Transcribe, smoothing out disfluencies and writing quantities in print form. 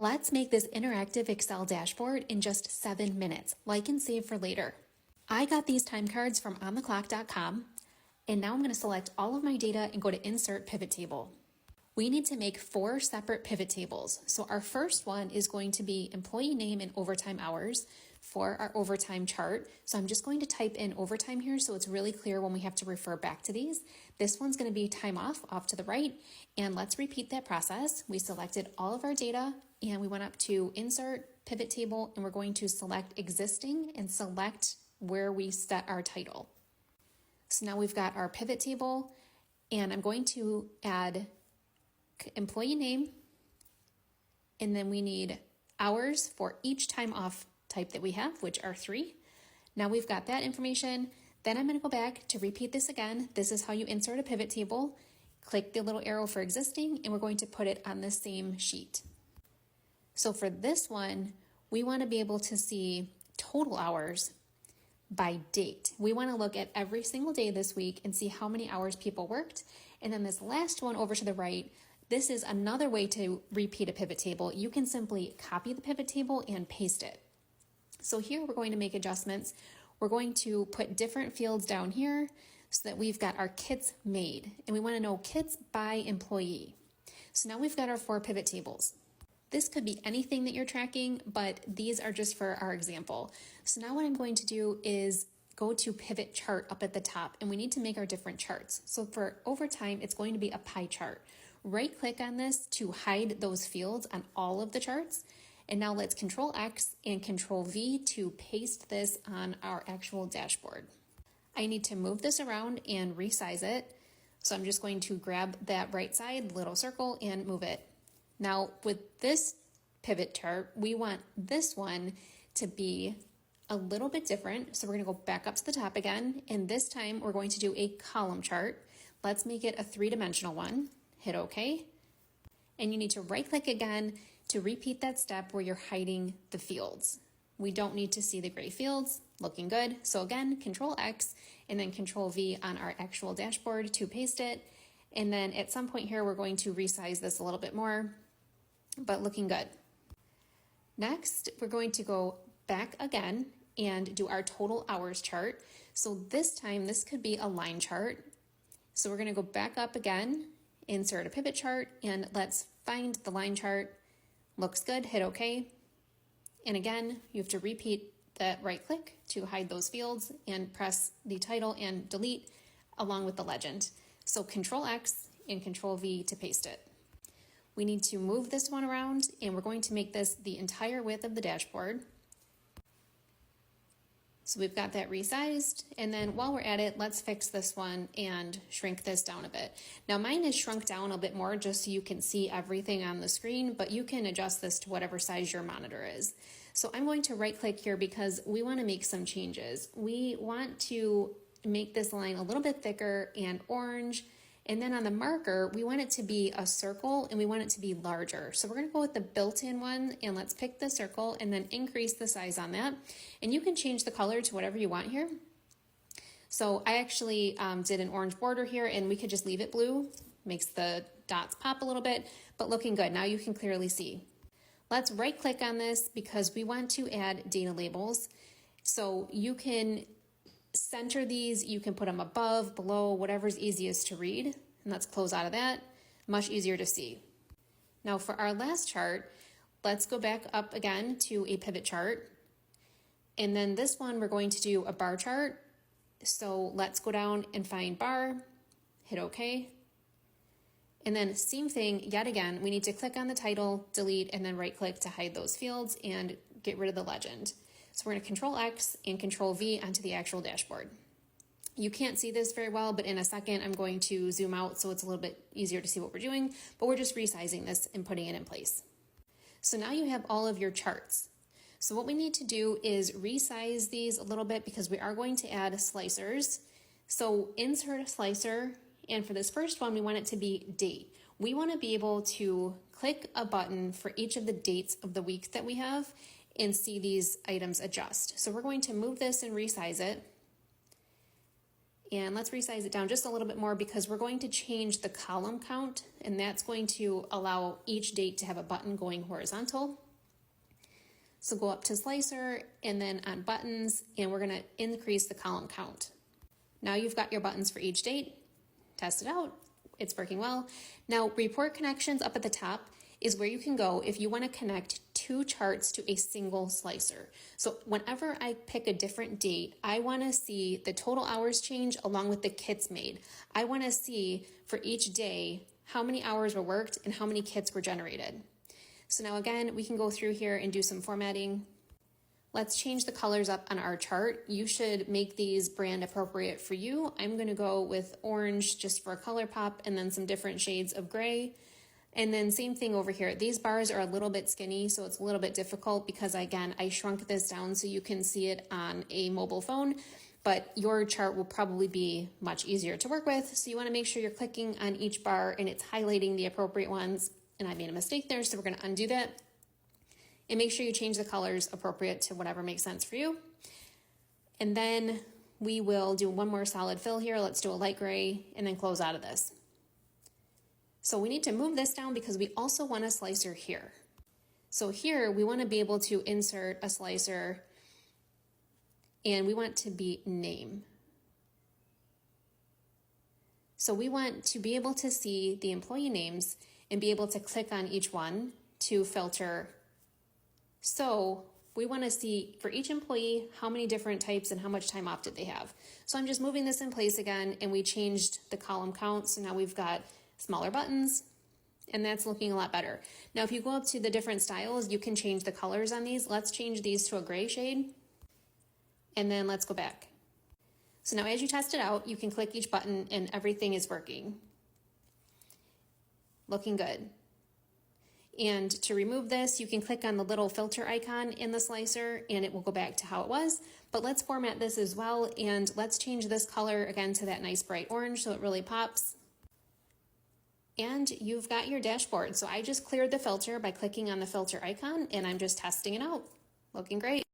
Let's make this interactive Excel dashboard in just 7 minutes, like and save for later. I got these time cards from ontheclock.com, and now I'm going to select all of my data and go to Insert Pivot Table. We need to make 4 separate pivot tables. So our first one is going to be employee name and overtime hours for our overtime chart. So I'm just going to type in overtime here so it's really clear when we have to refer back to these. This one's going to be time off to the right. And let's repeat that process. We selected all of our data and we went up to Insert Pivot Table, and we're going to select existing and select where we set our title. So now we've got our pivot table, and I'm going to add employee name, and then we need hours for each time off type that we have, which are 3. Now we've got that information. Then I'm going to go back to repeat this again. This is how you insert a pivot table. Click the little arrow for existing, and we're going to put it on the same sheet. So for this one, we want to be able to see total hours by date. We want to look at every single day this week and see how many hours people worked. And then this last one over to the right, this is another way to repeat a pivot table. You can simply copy the pivot table and paste it. So here we're going to make adjustments. We're going to put different fields down here so that we've got our kits made, and we want to know kits by employee. So now we've got our 4 pivot tables. This could be anything that you're tracking, but these are just for our example. So now what I'm going to do is go to pivot chart up at the top, and we need to make our different charts. So for overtime, it's going to be a pie chart. Right click on this to hide those fields on all of the charts. And now let's Control X and Control V to paste this on our actual dashboard. I need to move this around and resize it. So I'm just going to grab that right side, little circle, and move it. Now with this pivot chart, we want this one to be a little bit different. So we're going to go back up to the top again. And this time we're going to do a column chart. Let's make it a 3-dimensional one. Hit OK. And you need to right click again to repeat that step where you're hiding the fields. We don't need to see the gray fields. Looking good. So again, Control X and then Control V on our actual dashboard to paste it. And then at some point here, we're going to resize this a little bit more, but looking good. Next, we're going to go back again and do our total hours chart. So this time, this could be a line chart. So we're going to go back up again, insert a pivot chart, and let's find the line chart. Looks good, hit OK. And again, you have to repeat that right click to hide those fields and press the title and delete along with the legend. So Control X and Control V to paste it. We need to move this one around, and we're going to make this the entire width of the dashboard. So we've got that resized, and then while we're at it, let's fix this one and shrink this down a bit. Now mine is shrunk down a bit more just so you can see everything on the screen, but you can adjust this to whatever size your monitor is. So I'm going to right click here because we want to make some changes. We want to make this line a little bit thicker and orange. And then on the marker, we want it to be a circle and we want it to be larger. So we're going to go with the built-in one, and let's pick the circle and then increase the size on that. And you can change the color to whatever you want here. So I actually did an orange border here, and we could just leave it blue. Makes the dots pop a little bit, but looking good. Now you can clearly see. Let's right click on this because we want to add data labels. So you can center these, you can put them above, below, whatever's easiest to read. And let's close out of that. Much easier to see. Now for our last chart, let's go back up again to a pivot chart. And then this one, we're going to do a bar chart. So let's go down and find bar, hit OK. And then same thing, yet again, we need to click on the title, delete, and then right click to hide those fields and get rid of the legend. So we're going to Control X and Control V onto the actual dashboard. You can't see this very well, but in a second, I'm going to zoom out so it's a little bit easier to see what we're doing, but we're just resizing this and putting it in place. So now you have all of your charts. So what we need to do is resize these a little bit because we are going to add slicers. So insert a slicer, and for this first one, we want it to be date. We want to be able to click a button for each of the dates of the week that we have and see these items adjust. So we're going to move this and resize it. And let's resize it down just a little bit more because we're going to change the column count, and that's going to allow each date to have a button going horizontal. So go up to slicer and then on buttons, and we're gonna increase the column count. Now you've got your buttons for each date. Test it out, it's working well. Now report connections up at the top is where you can go if you wanna connect two charts to a single slicer. So whenever I pick a different date, I wanna see the total hours change along with the kits made. I wanna see for each day how many hours were worked and how many kits were generated. So now again, we can go through here and do some formatting. Let's change the colors up on our chart. You should make these brand appropriate for you. I'm gonna go with orange just for a color pop and then some different shades of gray. And then same thing over here. These bars are a little bit skinny, so it's a little bit difficult because again, I shrunk this down so you can see it on a mobile phone, but your chart will probably be much easier to work with. So you wanna make sure you're clicking on each bar and it's highlighting the appropriate ones. And I made a mistake there, so we're gonna undo that. And make sure you change the colors appropriate to whatever makes sense for you. And then we will do one more solid fill here. Let's do a light gray and then close out of this. So we need to move this down because we also want a slicer here. So here we wanna be able to insert a slicer and we want to be name. So we want to be able to see the employee names and be able to click on each one to filter. So we want to see for each employee how many different types and how much time off did they have. So I'm just moving this in place again, and we changed the column count. So now we've got smaller buttons, and that's looking a lot better. Now, if you go up to the different styles, you can change the colors on these. Let's change these to a gray shade, and then let's go back. So now as you test it out, you can click each button and everything is working. Looking good. And to remove this, you can click on the little filter icon in the slicer and it will go back to how it was. But let's format this as well, and let's change this color again to that nice bright orange so it really pops. And you've got your dashboard. So I just cleared the filter by clicking on the filter icon and I'm just testing it out. Looking great.